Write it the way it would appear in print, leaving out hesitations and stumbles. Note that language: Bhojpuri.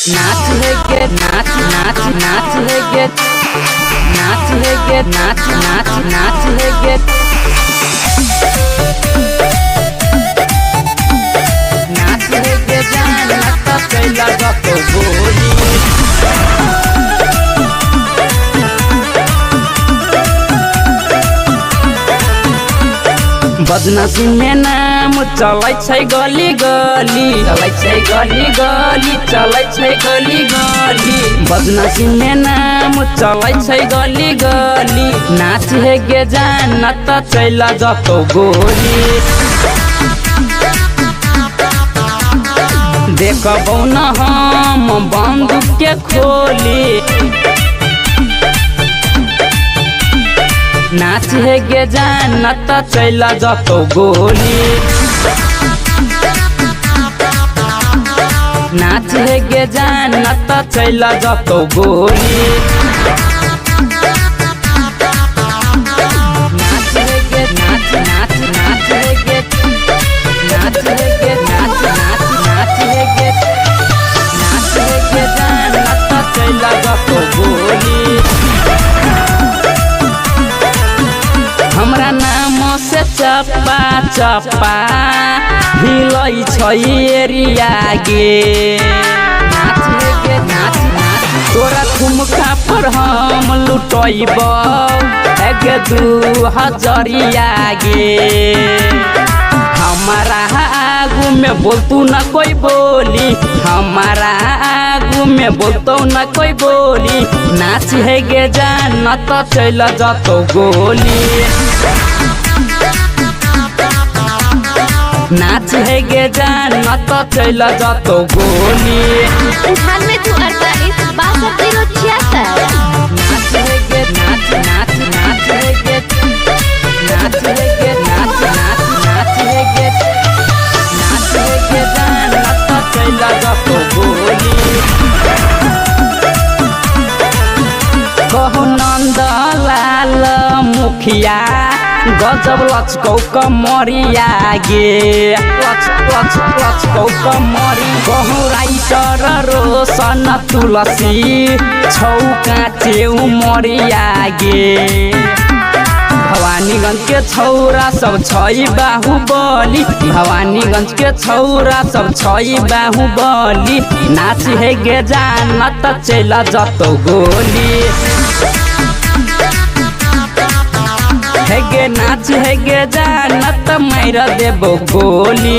नाच है गे नाच नाच नाच है गे नाच है गे नाच नाच नाच है गे नाच है गे जान नाचा कैला गतो गोली बदनसी में नाम चलै छै गली गली चलै छै गली गली चलै छै गली गली बदनसी में नाम चलै छै गली गली नाच है गे जान त चैला जतो गोली देखबौ न हम बंदूक के खोली नाच है गे जान त चैला जतो गोली नाच है गे जान त चैला जतो गोली नाच है गे नाच नाच नाच है गे नाच है गे नाच नाच नाच है गे नाच है गे जान त चैला जतो गोली हमरा नाम से चप्पा चप्पा हिलै छै एरिया गे नाच है गे नाच नाच तोरा ठुमका पर हम लुटैबौ गे 2000 गे हमारा आगू में बोलतू न कोई बोली हमारा आगू में बोलतो न कोई बोली नाच है गे जान त चैला जतो गोली नाच है गे जान त चैला जतो गोली 98 48 62 नाच है गे नाच नाच नाच है गे नाच है गे नाच नाच नाच है गे नाच है गे जान त चैला जतो गोली कहु नंदलाल मुखिया गजब लचकौ कमरिया गे लचकौ कमरी कहु राइटर रोशन तुलसी छौ काचे उमरिया गे भवानीगंज के छौरा सब छै बाहुबली भवानीगंज के छौरा सब छै बाहुबली नाच है गे जान त चैला जतो गोली है गे नाच है गे जान त मार देबो गोली।